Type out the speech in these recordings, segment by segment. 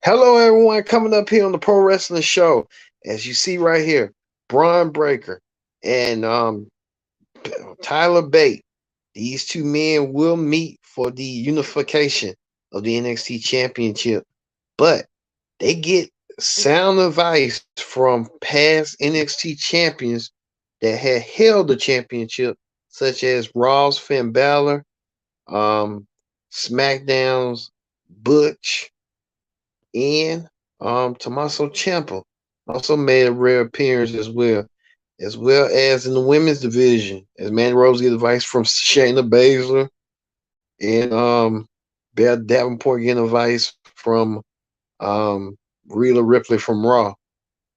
Hello, everyone. Coming up here on the Pro Wrestling Show, as you see right here, Braun Breaker and Tyler Bate. These two men will meet for the unification of the NXT Championship, but they get sound advice from past NXT champions that had held the championship, such as Raw's Finn Balor, um, SmackDown's Butch, and Tommaso Ciampa also made a rare appearance as well as in the women's division, as Mandy Rose get advice from Shayna Baszler and Beth Davenport getting advice from Rhea Ripley from Raw.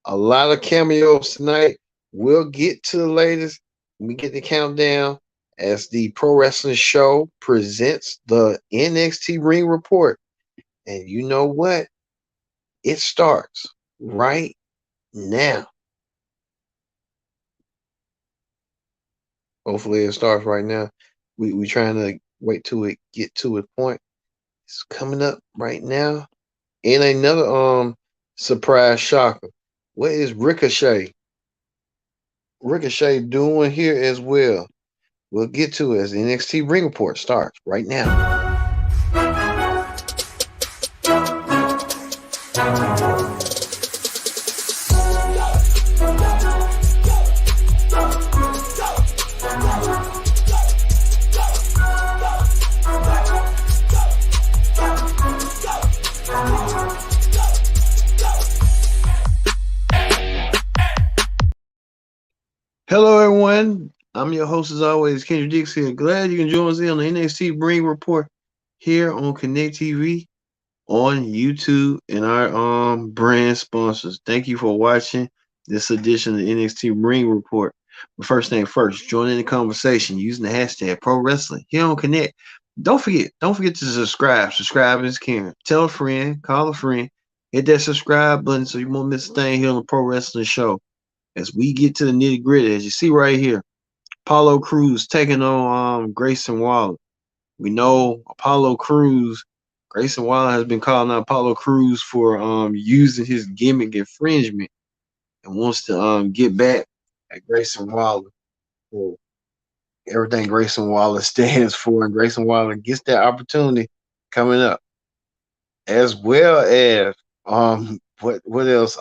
A lot of cameos tonight. We'll get to the latest when we get the countdown as the Pro Wrestling Show presents the NXT Ring Report. And you know what? It starts right now. Hopefully it starts right now. We trying to wait till it get to a point. It's coming up right now. And another surprise shocker. What is Ricochet? Ricochet doing here as well. We'll get to it as the NXT Ring Report starts right now. Hello, everyone. I'm your host, as always, Kendrick Dixie. Glad you can join us on the NXT Ring Report here on Connect TV, on YouTube, and our brand sponsors. Thank you for watching this edition of the NXT Ring Report. But first thing first, join in the conversation using the hashtag Pro Wrestling here on Connect. Don't forget to subscribe. Subscribe is caring. Tell a friend, call a friend, hit that subscribe button so you won't miss a thing here on the Pro Wrestling Show. As we get to the nitty gritty, as you see right here, Apollo Crews taking on Grayson Wallace. We know Grayson Wallace has been calling out Apollo Crews for using his gimmick infringement and wants to get back at Grayson Wallace for everything Grayson Wallace stands for, and Grayson Wallace gets that opportunity coming up. As well as what else?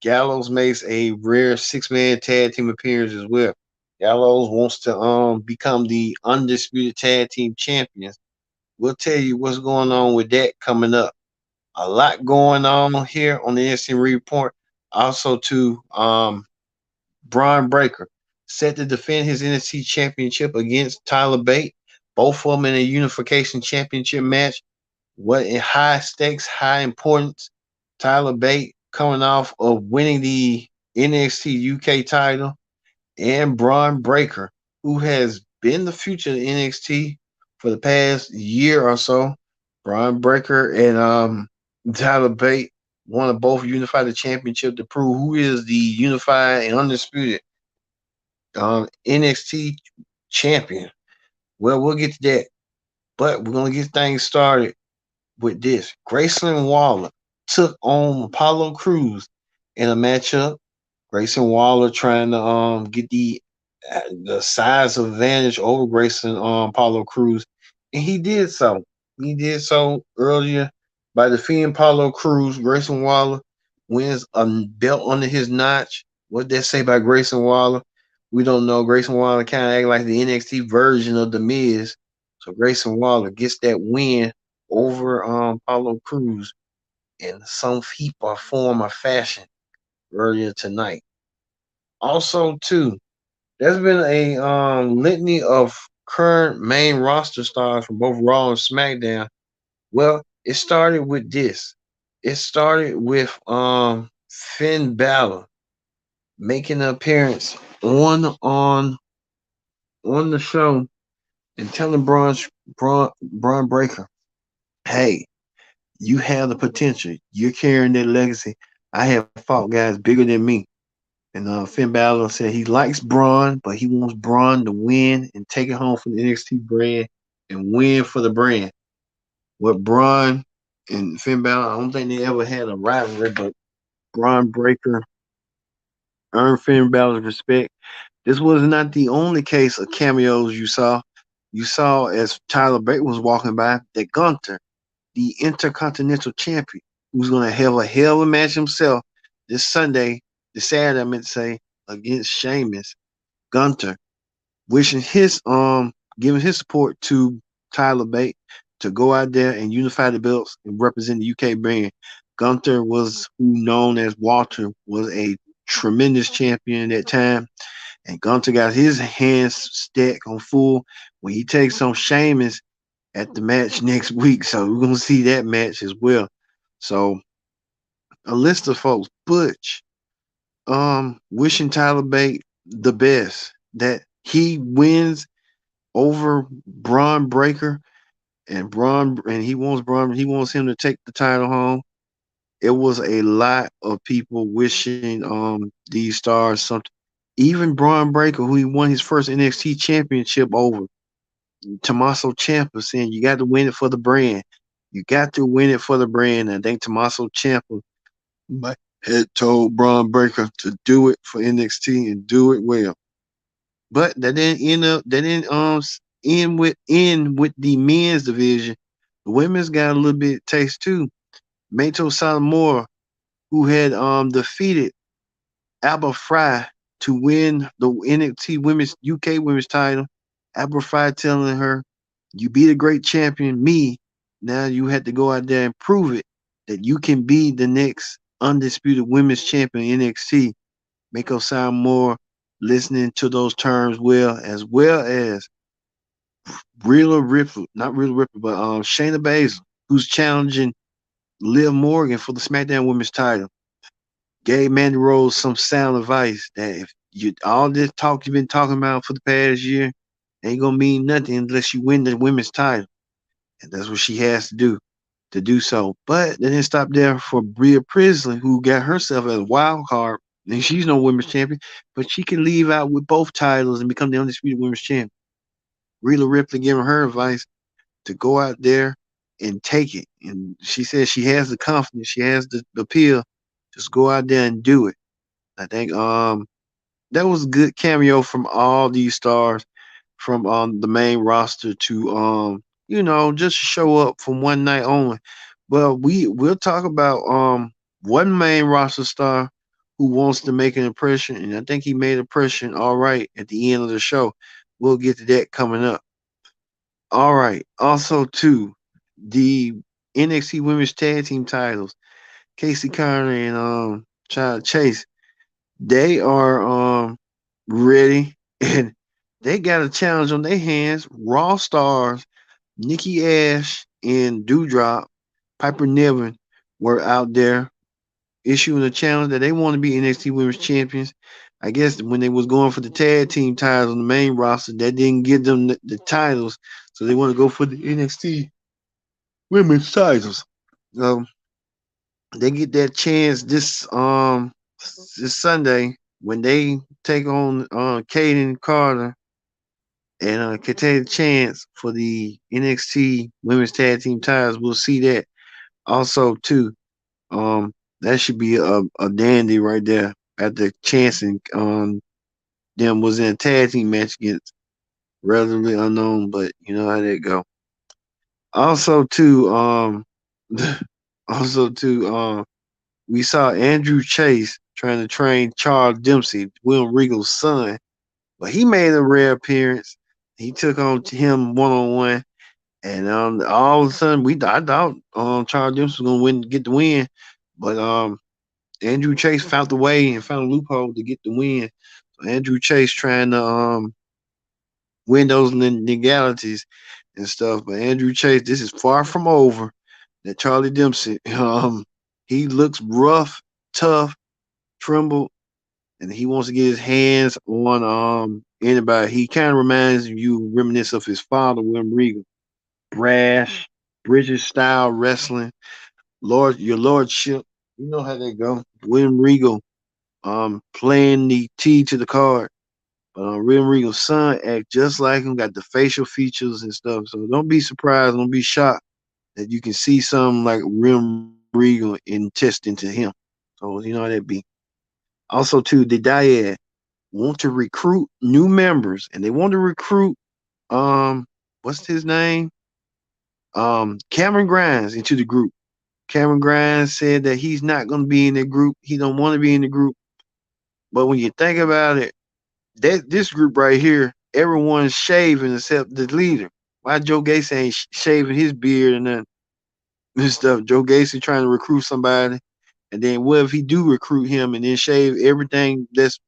Gallows makes a rare 6-man tag team appearance as well. Gallows wants to become the undisputed tag team champions. We'll tell you what's going on with that coming up. A lot going on here on the NXT Report. Also to Braun Breaker set to defend his NXT championship against Tyler Bate. Both of them in a unification championship match. What in high stakes, high importance. Tyler Bate coming off of winning the NXT UK title, and Braun Breaker, who has been the future of NXT for the past year or so. Braun Breaker and Tyler Bate want to both unify the championship to prove who is the unified and undisputed NXT champion. Well, we'll get to that, but we're gonna get things started with this. Grayson Waller took on Apollo Crews in a matchup. Grayson Waller trying to get the size advantage over Grayson Apollo Crews, and he did so. He did so earlier by defeating Apollo Crews. Grayson Waller wins a belt under his notch. What did they say about Grayson Waller? We don't know. Grayson Waller kind of act like the NXT version of The Miz. So Grayson Waller gets that win over Apollo Crews in some heap or form or fashion earlier tonight. Also, too, there's been a litany of current main roster stars from both Raw and SmackDown. Well, it started with this. It started with Finn Balor making an appearance on the show and telling Braun Breaker, hey, you have the potential. You're carrying that legacy. I have fought guys bigger than me. And Finn Balor said he likes Braun, but he wants Braun to win and take it home for the NXT brand and win for the brand. What Braun and Finn Balor. I don't think they ever had a rivalry, but Braun Breaker earned Finn Balor's respect. This was not the only case of cameos you saw. You saw as Tyler Bate was walking by that Gunther, the Intercontinental Champion, who's going to have a hell of a match himself this Sunday, this Saturday, I meant to say, against Sheamus. Gunther wishing his giving his support to Tyler Bate to go out there and unify the belts and represent the UK brand. Gunther was who known as Walter was a tremendous champion at that time, and Gunther got his hands stacked on full when he takes on Sheamus at the match next week. So we're gonna see that match as well. So a list of folks, Butch, wishing Tyler Bate the best, that he wins over Braun Breaker, and he wants him to take the title home. It was a lot of people wishing these stars something. Even Braun Breaker, who he won his first NXT championship over, Tommaso Ciampa saying you got to win it for the brand. You got to win it for the brand. And I think Tommaso Ciampa had told Braun Breaker to do it for NXT and do it well. But that didn't end up. That didn't end with the men's division. The women's got a little bit of taste too. Mato Salamora, who had defeated Alba Fry to win the NXT Women's UK Women's title. Alba Fry telling her, "You beat a great champion, me. Now you have to go out there and prove it that you can be the next undisputed women's champion in NXT." Mako Salamora listening to those terms well as Rhea Ripley, not Rhea Ripley, but Shayna Baszler, who's challenging Liv Morgan for the SmackDown Women's title. Gave Mandy Rose some sound advice that if you all this talk you've been talking about for the past year ain't gonna mean nothing unless you win the women's title, and that's what she has to do so. But they didn't stop there for Rhea Priestley, who got herself as a wild card, and she's no women's champion, but she can leave out with both titles and become the undisputed women's champion. Rhea Ripley giving her advice to go out there and take it. And she says she has the confidence, she has the appeal. Just go out there and do it. I think that was a good cameo from all these stars from the main roster to just show up from one night only. But we'll talk about one main roster star who wants to make an impression, and I think he made an impression all right at the end of the show. We'll get to that coming up. All right. Also, too, the NXT Women's Tag Team titles, Casey Connor and Child Chase, they are ready and they got a challenge on their hands. Raw stars Nikki Ash and Doudrop, Piper Niven were out there issuing a challenge that they want to be NXT Women's Champions. I guess when they was going for the tag team titles on the main roster, that didn't give them the titles, so they want to go for the NXT Women's titles. Um, they get that chance this Sunday when they take on Caden Carter and can take a chance for the NXT Women's Tag Team titles. We'll see that also too. That should be a dandy right there at the chance and them was in a tag team match against relatively unknown, but you know how that go. Also too, also too, we saw Andrew Chase trying to train Charles Dempsey, Will Regal's son, but he made a rare appearance. He took on him one on one, and all of a sudden I thought Charles Dempsey was gonna get the win, but Andrew Chase found the way and found a loophole to get the win. So Andrew Chase trying to win those legalities and stuff, but Andrew Chase, this is far from over. That Charlie Dempsey, he looks rough, tough, trembled, and he wants to get his hands on anybody. He kind of reminds you, reminisce of his father, William Regal. Brash, British style wrestling, your lordship. You know how they go. William Regal, playing the T to the card. But William Regal's son act just like him, got the facial features and stuff. So don't be surprised, don't be shocked that you can see some like Rim Regal intestine to him. So you know how that be. Also, too, the Dyad want to recruit new members, and they want to recruit what's his name? Cameron Grimes into the group. Cameron Grimes said that he's not going to be in the group. He don't want to be in the group. But when you think about it, that this group right here, everyone's shaving except the leader. Why Joe Gacy ain't shaving his beard and then this stuff? Joe Gacy trying to recruit somebody, and then what if he do recruit him and then shave everything that's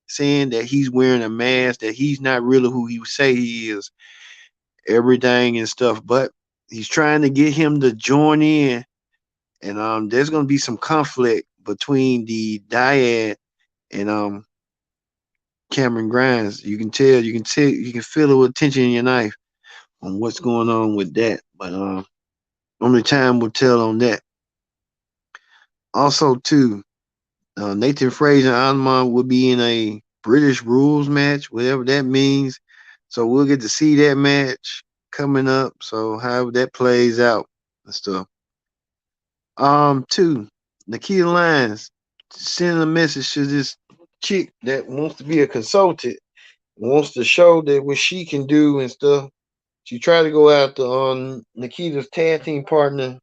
saying that he's wearing a mask, that he's not really who he say he is, everything and stuff. But he's trying to get him to join in, and there's gonna be some conflict between the Dyad and Cameron Grimes. You can feel it with tension in your knife on what's going on with that. But only time will tell on that. Also, too, Nathan Fraser and Alman will be in a British rules match, whatever that means. So we'll get to see that match coming up. So however that plays out and stuff. Two, Nikita Lyons sending a message to this chick that wants to be a consultant, wants to show that what she can do and stuff. She tried to go after Nikita's tag team partner.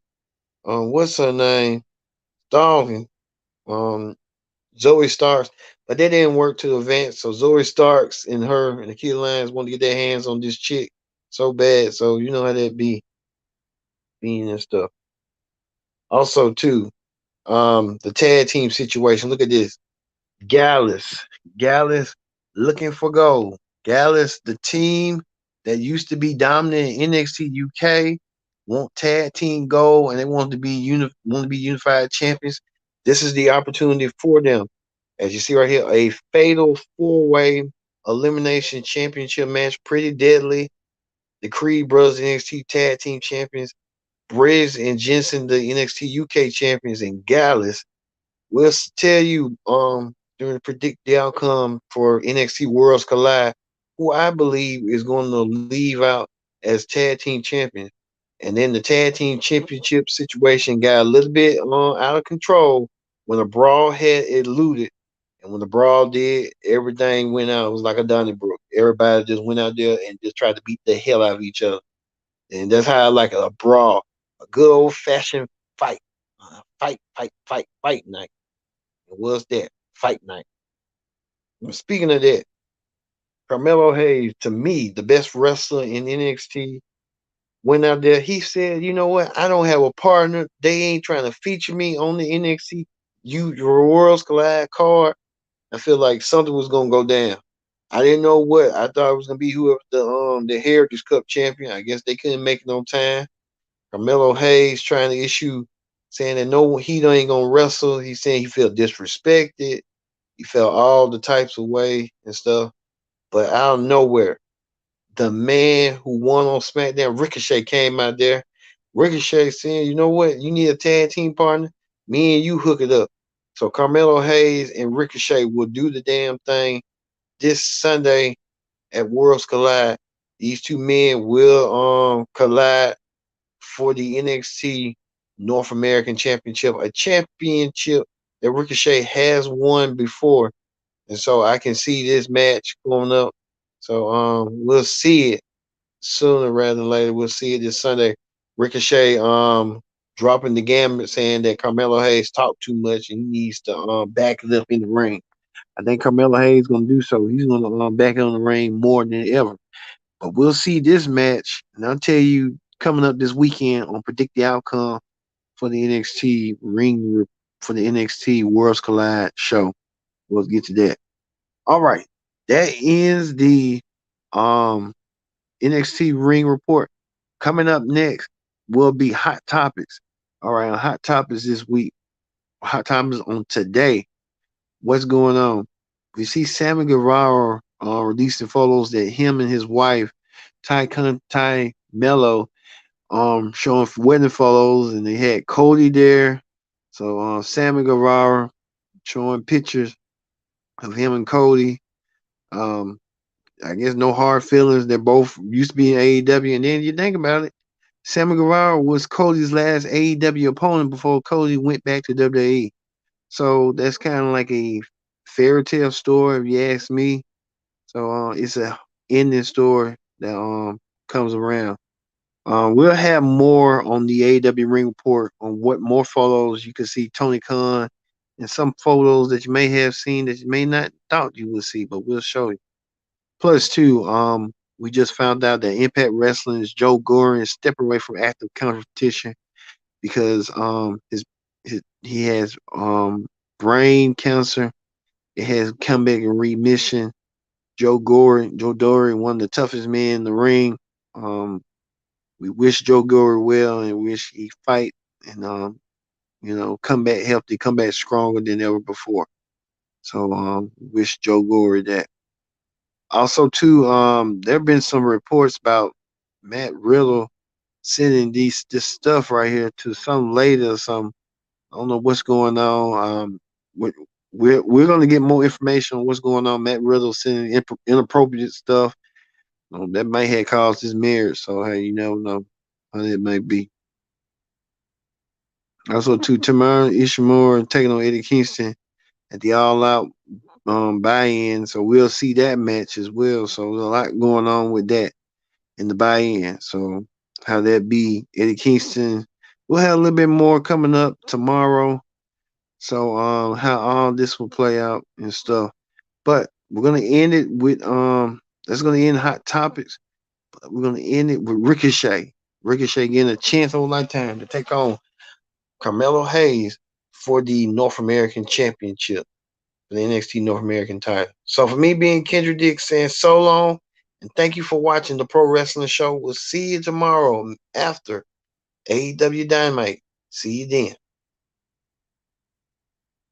What's her name? Dawson. Um, Zoe Starks, but that didn't work to advance. So Zoe Starks and her and Nikita Lyons wanted to get their hands on this chick so bad. So you know how that be being and stuff. Also, too, the tag team situation. Look at this. Gallus. Gallus looking for gold. Gallus, the team that used to be dominant in NXT UK, want tag team gold and they want to be unified champions. This is the opportunity for them. As you see right here, a fatal four-way elimination championship match, pretty deadly. The Creed Brothers NXT tag team champions, Briggs and Jensen the NXT UK champions, and Gallus we'll tell you during the predict the outcome for NXT Worlds Collide, who I believe is going to leave out as tag team champion. And then the tag team championship situation got a little bit out of control when a brawl had eluded. And when the brawl did, everything went out. It was like a Donnybrook. Everybody just went out there and just tried to beat the hell out of each other. And that's how I like a brawl, a good old fashioned fight, fight night. It was that fight night. And speaking of that, Carmelo Hayes, to me, the best wrestler in NXT, went out there. He said, "You know what? I don't have a partner. They ain't trying to feature me on the NXT your Worlds Collide card. I feel like something was gonna go down. I didn't know what. I thought it was gonna be whoever the Heritage Cup champion. I guess they couldn't make it on time. Carmelo Hayes trying to issue saying that no, he ain't gonna wrestle. He's saying he felt disrespected. He felt all the types of way and stuff. But out of nowhere, the man who won on SmackDown, Ricochet, came out there. Ricochet saying, you know what? You need a tag team partner. Me and you hook it up. So Carmelo Hayes and Ricochet will do the damn thing this Sunday at Worlds Collide. These two men will collide for the NXT North American Championship, a championship that Ricochet has won before. And so I can see this match going up. So we'll see it sooner rather than later. We'll see it this Sunday. Ricochet dropping the gambit saying that Carmelo Hayes talked too much and he needs to back it up in the ring. I think Carmelo Hayes gonna do so. He's gonna back it on the ring more than ever. But we'll see this match, and I'll tell you coming up this weekend on Predict the Outcome for the NXT for the NXT Worlds Collide show. We'll get to that. All right. That ends the um NXT ring report. Coming up next will be hot topics. All right, on hot topics this week. Hot topics on today. What's going on? We see Sammy Guevara releasing photos that him and his wife, Ty Mello, showing wedding photos, and they had Cody there. So Sammy Guevara showing pictures of him and Cody. Um, I guess no hard feelings. They're both used to be in AEW, and then you think about it, Sammy Guevara was Cody's last AEW opponent before Cody went back to WWE. So that's kind of like a fairy tale story, if you ask me. So it's a ending story that comes around. We'll have more on the AEW Ring Report on what more photos you can see Tony Khan and some photos that you may have seen that you may not thought you would see, but we'll show you. Plus, too, we just found out that Impact Wrestling's Joe Gorin is stepping away from active competition because his he has brain cancer. It has come back in remission. Joe Dory, one of the toughest men in the ring. Um, we wish Joe Gory well and wish he fight and come back healthy, come back stronger than ever before. So wish Joe Gory that. Also too, there have been some reports about Matt Riddle sending this stuff right here to some lady or some. I don't know what's going on. We're we're gonna get more information on what's going on. Matt Riddle sending inappropriate stuff. That might have caused his marriage. So hey, you never know how it may be. Also, too, Tamara Ishimura taking on Eddie Kingston at the All Out buy-in, so we'll see that match as well. So there's a lot going on with that in the buy-in. So how that be, Eddie Kingston. We'll have a little bit more coming up tomorrow. So how all this will play out and stuff. But we're gonna end it with that's gonna end hot topics. But we're gonna end it with Ricochet. Ricochet getting a chance of a lifetime to take on Carmelo Hayes for the North American Championship, for the NXT North American title. So for me being Kendra Dick saying so long, and thank you for watching the Pro Wrestling Show. We'll see you tomorrow after AEW Dynamite. See you then.